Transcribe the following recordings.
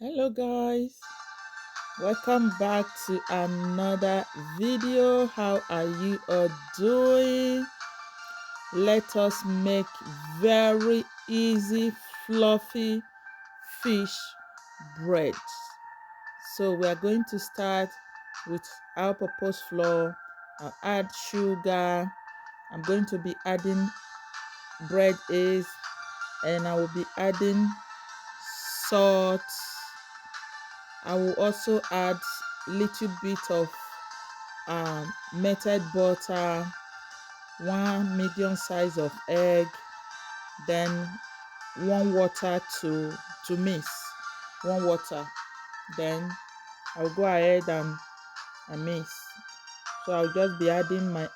Hello guys, welcome back to another video. How are you all doing? Let us make very easy fluffy fish bread. So we are going to start with our purpose flour. I'll add sugar. I'm going to be adding bread eggs, and I will be adding salt. I will also add little bit of melted butter, one medium size of egg, then one water to mix, one water. Then I'll go ahead and mix. So I'll just be adding my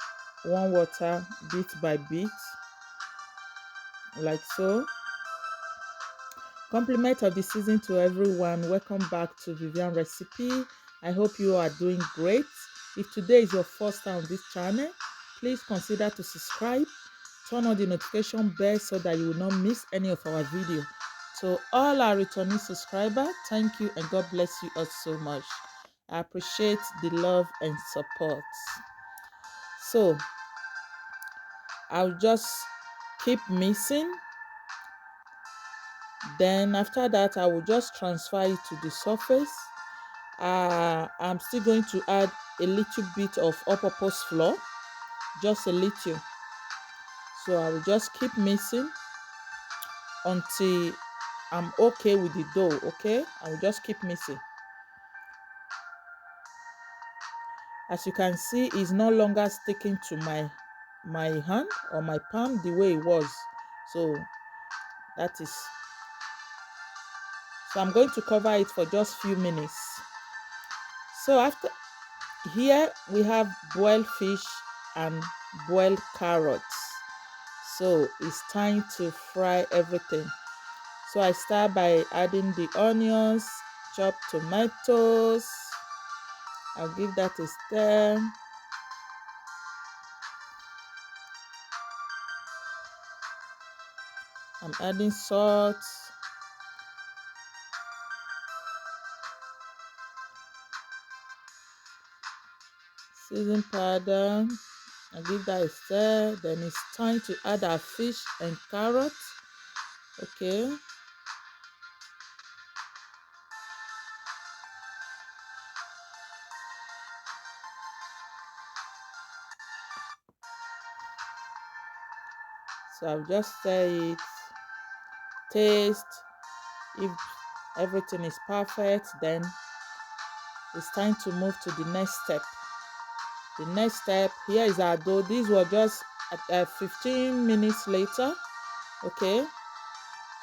one water bit by bit, like so. Compliment of the season to everyone. Welcome back to Vivian Recipe. I hope you are doing great. If today is your first time on this channel, please consider to subscribe, turn on the notification bell so that you will not miss any of our videos. To all our returning subscribers, thank you and God bless you all so much. I appreciate the love and support. So I'll just keep mixing. Then after that, I will just transfer it to the surface. I'm still going to add a little bit of all-purpose flour, just a little. So I will just keep mixing until I'm okay with the dough. Okay, I will just keep mixing. As you can see, it's no longer sticking to my hand or my palm the way it was. So that is. So I'm going to cover it for just few minutes. So after here we have boiled fish and boiled carrots. So it's time to fry everything. So I start by adding the onions, chopped tomatoes. I'll give that a stir. I'm adding salt, seasoning powder. I'll give that a stir. Then it's time to add our fish and carrot. Okay. So I'll just stir it, taste. If everything is perfect, then it's time to move to the next step. The next step, here is our dough. These were just 15 minutes later. Okay,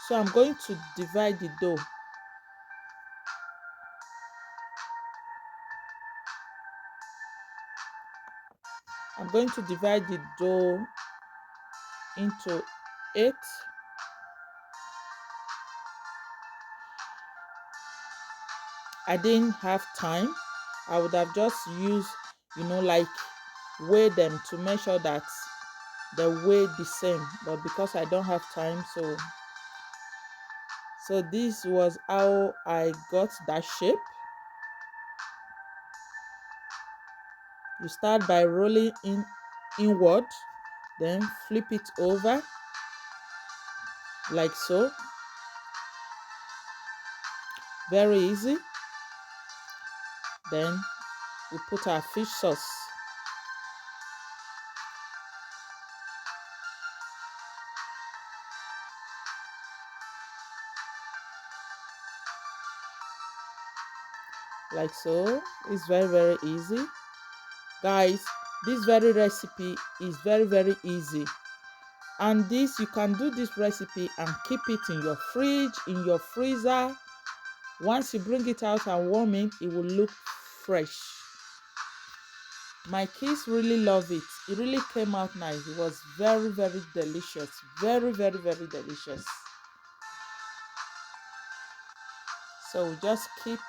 so I'm going to divide the dough. I'm going to divide the dough into 8. I didn't have time. I would have just used, like weigh them to make sure that they weigh the same. But because I don't have time, so this was how I got that shape. You start by rolling inward, then flip it over like so. Very easy. Then we put our fish sauce. Like so. It's very easy. Guys, this very recipe is very easy. And this, you can do this recipe and keep it in your fridge, in your freezer. Once you bring it out and warm it will look fresh. My kids really love it. It really came out nice. It was very delicious. Very delicious. So we just keep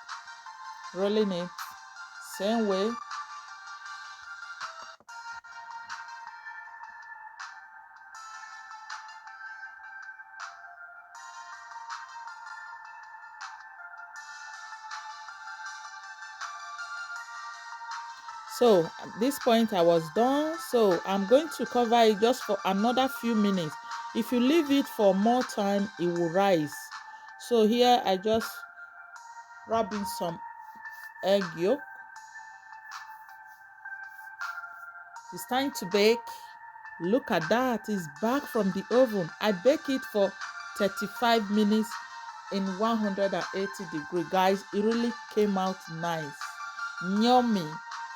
rolling it same way. So at this point I was done, so I'm going to cover it just for another few minutes. If you leave it for more time, it will rise. So here I just rub in some egg yolk. It's time to bake. Look at that, it's back from the oven. I bake it for 35 minutes in 180 degree. Guys, it really came out nice, yummy.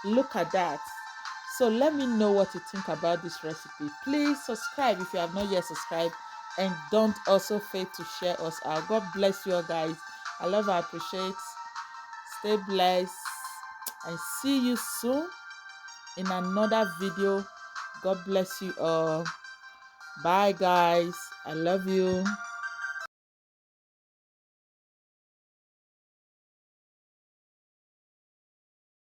Look at that. So let me know what you think about this recipe. Please subscribe if you have not yet subscribed, and don't also fail to share us out. God bless you all, guys. I love and appreciate. Stay blessed and see you soon in another video. God bless you all. Bye, guys. I love you.